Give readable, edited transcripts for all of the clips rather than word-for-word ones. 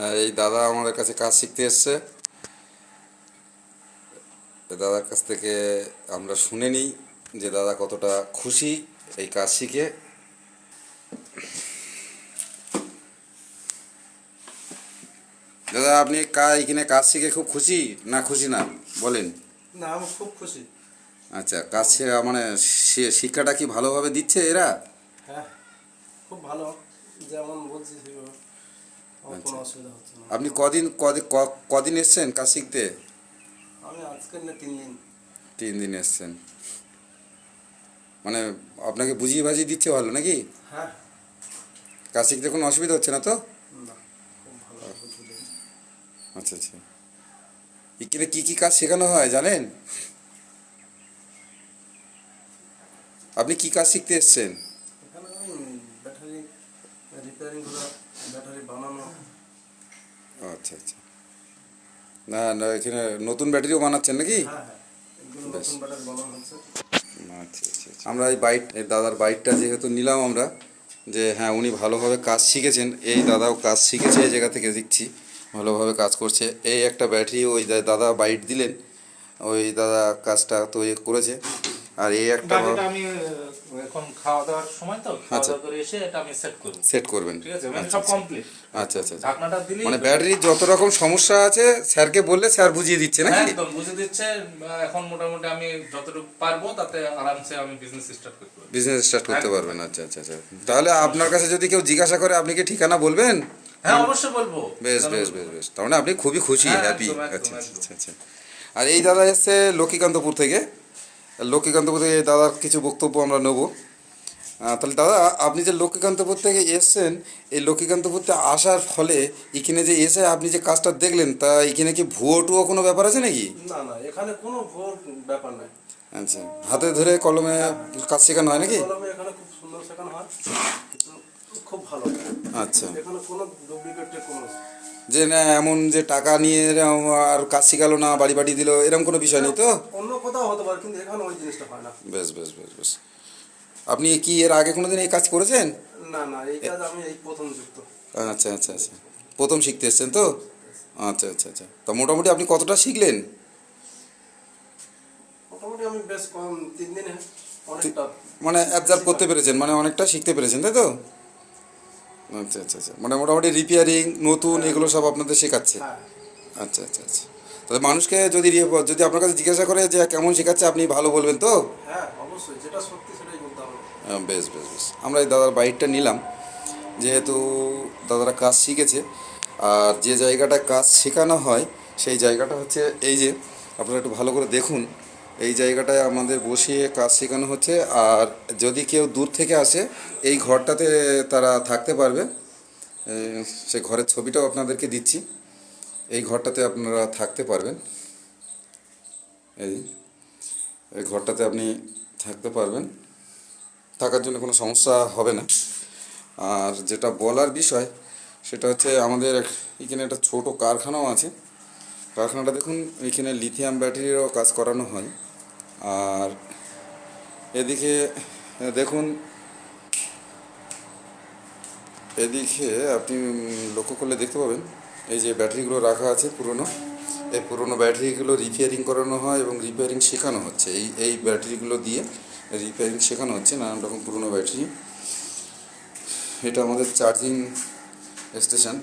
আর এই দাদা আমাদের কাছে কাজ শিখতে এসছে। দাদার কাছ থেকে আমরা শুনে নিই যে দাদা কতটা খুশি এই কাজ শিখে। দাদা আপনি এখানে কাজ শিখে খুব খুশি না খুশি না বলেন? না, আমি খুব খুশি। আচ্ছা, কাজ মানে শিক্ষাটা কি ভালোভাবে দিচ্ছে এরা? হ্যাঁ, খুব ভালো, যেমন বলছি সেভাবে আমার কোনো অসুবিধা হচ্ছে না। আপনি কদিন এসছেন কাজ শিখতে? আমি আজকের না 3 দিন। 3 দিন এসছেন, মানে আপনাকে বুঝিয়ে বাজিয়ে দিচ্ছে ভালো নাকি? হ্যাঁ, কাজ শিখতে কোনো অসুবিধা হচ্ছে না তো? না, খুব ভালো বুঝিয়ে দিয়েছে। আচ্ছা আচ্ছা, এখানে কী কী কাজ শেখানো হয় জানেন? আপনি কি কাজ শিখতে এসছেন? এখানে আমি ব্যাটারি রিপেয়ারিং করা, ব্যাটারি বানানো। আচ্ছা আচ্ছা, না না এখানে নতুন ব্যাটারিও বানাচ্ছেন নাকি? হ্যাঁ হ্যাঁ, এগুলো নতুন ব্যাটারি বানানো হচ্ছে। আচ্ছা আচ্ছা আচ্ছা। আমরা এই দাদার বাইকটা যেহেতু নিলাম আমরা, যে হ্যাঁ উনি ভালোভাবে কাজ শিখেছেন, এই দাদাও কাজ শিখেছে এই জায়গা থেকে দেখছি ভালোভাবে কাজ করছে। এই একটা ব্যাটারি ওই দাদা বাইট দিলেন, ওই দাদা কাজটা তো করেছে। আর এই একটা আমি এখন খাওয়া দাওয়ার সময় তো খাওয়া দাওয়া করে এসে এটা আমি সেট করব। ঠিক আছে, মানে সব কমপ্লিট। আচ্ছা আচ্ছা, ঢাকনাটা দিলে মানে ব্যাটারির যত রকম সমস্যা আছে স্যারকে বললে স্যার বুঝিয়ে দিচ্ছে নাকি? একদম বুঝিয়ে দিচ্ছে। এখন মোটামুটি আমি যতটুকু পারবো তাতে আরামসে আমি বিজনেস স্টার্ট করতে পারবেন। আচ্ছা আচ্ছা আচ্ছা, তাহলে আপনার কাছে যদি কেউ জিজ্ঞাসা করে আপনি কি ঠিকানা বলবেন? হ্যাঁ, অবশ্যই বলবো। বেশ বেশ বেশ বেশ, তার মানে আপনি খুবই খুশি, হ্যাপি। আচ্ছা আচ্ছা আচ্ছা। আর এই দাদা এসছে লক্ষ্মীকান্তপুর থেকে। লক্ষ্মীকান্তপুর থেকে দাদার কিছু বক্তব্য আমরা নেব। তাহলে দাদা আপনি যে লক্ষ্মীকান্তপুর থেকে এসছেন, এই লক্ষ্মীকান্তপুরতে আসার ফলে এখানে যে এসে আপনি যে কাজটা দেখলেন, তা এখানে কি ভুয়ো টুয়ো কোনো ব্যাপার আছে নাকি? না না, এখানে কোনো ভুল ব্যাপার নাই। আচ্ছা, হাতে ধরে কলমে কাজ শেখানো হয় নাকি? কলমে এখানে খুব সুন্দর শেখানো হয়, খুব ভালো। আচ্ছা, এখানে কোনো ডুপ্লিকেটের কোনো যে না এমন যে টাকা নিয়ে আর কাজ শেখালো না, বাড়ি বাড়ি দিল, এরকম কোনো বিষয় নেই তো? অন্য কোথাও হতে পারে, কিন্তু এখানে ওই জিনিসটা হয় না। বেশ বেশ বেশ বেশ। আপনি কি এর আগে কোনোদিন এই কাজ করেছেন? না না, এই কাজ আমি এই প্রথম যুক্ত। আচ্ছা আচ্ছা আচ্ছা, প্রথম শিখতে এসছেন তো? আচ্ছা আচ্ছা আচ্ছা, তা মোটামুটি আপনি কতটা শিখলেন? মোটামুটি আমি বেশ কম 3 দিনে অনেকটা মানে অ্যাবজর্ব করতে পেরেছেন, মানে অনেকটা শিখতে পেরেছেন তাই তো? আচ্ছা আচ্ছা আচ্ছা, মানে মোটামুটি রিপেয়ারিং নতুন এগুলো সব আপনাদের শেখাচ্ছে? হ্যাঁ। আচ্ছা আচ্ছা আচ্ছা, তাহলে মানুষকে যদি আপনার কাছে জিজ্ঞাসা করে যে কেমন শেখাচ্ছে, আপনি ভালো বলবেন তো? হ্যাঁ অবশ্যই, যেটা সত্যি সেটাই বলতে হবে। বেশ বেশ বেশ, আমরা এই দাদার বাইকটা নিলাম যেহেতু দাদারা কাজ শিখেছে। আর যে জায়গাটা কাজ শেখানো হয় সেই জায়গাটা হচ্ছে এই যে, আপনারা একটু ভালো করে দেখুন, এই জায়গাটায় আমাদের বসিয়ে কাজ শেখানো হচ্ছে। আর যদি কেউ দূর থেকে আসে, এই ঘরটাতে তারা থাকতে পারবে। সেই ঘরের ছবিটাও আপনাদেরকে দিচ্ছি, এই ঘরটাতে আপনারা থাকতে পারবেন। এই ঘরটাতে আপনি থাকতে পারবেন, থাকার জন্য কোনো সমস্যা হবে না। আর যেটা বলার বিষয় সেটা হচ্ছে আমাদের এখানে একটা ছোটো কারখানাও আছে। কারখানাটা দেখুন, এখানে লিথিয়াম ব্যাটারিরও কাজ করানো হয়। আর এদিকে দেখুন, এদিকে আপনি লক্ষ্য করলে দেখতে পাবেন এই যে ব্যাটারিগুলো রাখা আছে পুরনো, এই পুরনো ব্যাটারিগুলো রিপেয়ারিং করানো হয় এবং রিপেয়ারিং শেখানো হচ্ছে। এই ব্যাটারিগুলো দিয়ে রিপেয়ারিং শেখানো হচ্ছে, নানান রকম পুরনো ব্যাটারি। এটা আমাদের চার্জিং স্টেশন,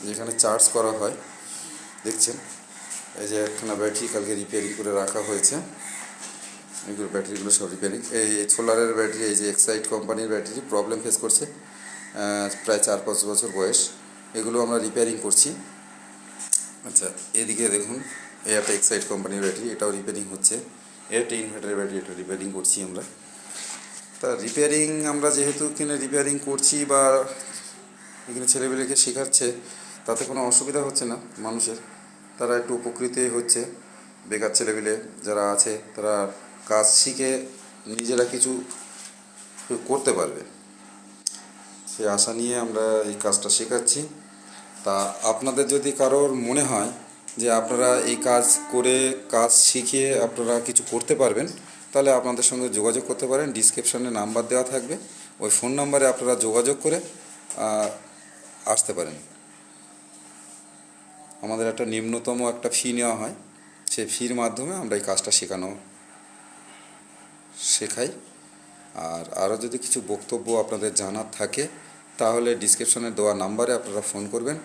যেখানে চার্জ করা হয়। দেখছেন এই যে একখানা ব্যাটারি কালকে রিপেয়ারিং করে রাখা হয়েছে। এগুলো ব্যাটারিগুলো সব রিপেয়ারিং। এই সোলারের ব্যাটারি, এই যে এক্সাইড কোম্পানির ব্যাটারি প্রবলেম ফেস করছে, প্রায় 4-5 বছর বয়স। এগুলো আমরা রিপেয়ারিং করছি। আচ্ছা, এদিকে দেখুন এই একটা এক্সাইড কোম্পানির ব্যাটারি, এটাও রিপেয়ারিং হচ্ছে। একটা ইনভার্টারের ব্যাটারি, এটা রিপেয়ারিং করছি আমরা। তা রিপেয়ারিং আমরা যেহেতু কিনে রিপেয়ারিং করছি বা এখানে ছেলেমেয়েকে শেখাচ্ছে, তাতে কোনো অসুবিধা হচ্ছে না মানুষের। তারা একটু উপকৃত হচ্ছে। বেকার ছেলেমেয়ে যারা আছে তারা কাজ শিখে নিজেরা কিছু করতে পারবে, সেই আশা নিয়ে আমরা এই কাজটা শেখাচ্ছি। তা আপনাদের যদি কারোর মনে হয় যে আপনারা এই কাজ করে কাজ শিখিয়ে আপনারা কিছু করতে পারবেন, তাহলে আপনাদের সঙ্গে যোগাযোগ করতে পারেন। ডিসক্রিপশানে নাম্বার দেওয়া থাকবে, ওই ফোন নাম্বারে আপনারা যোগাযোগ করে আসতে পারেন। আমাদের একটা নিম্নতম একটা ফি নেওয়া হয়, সেই ফির মাধ্যমে আমরা এই কাজটা শেখাই। আর আরও যদি কিছু বক্তব্য আপনাদের জানার থাকে তাহলে ডিসক্রিপশনে দেওয়া নাম্বারে আপনারা ফোন করবেন।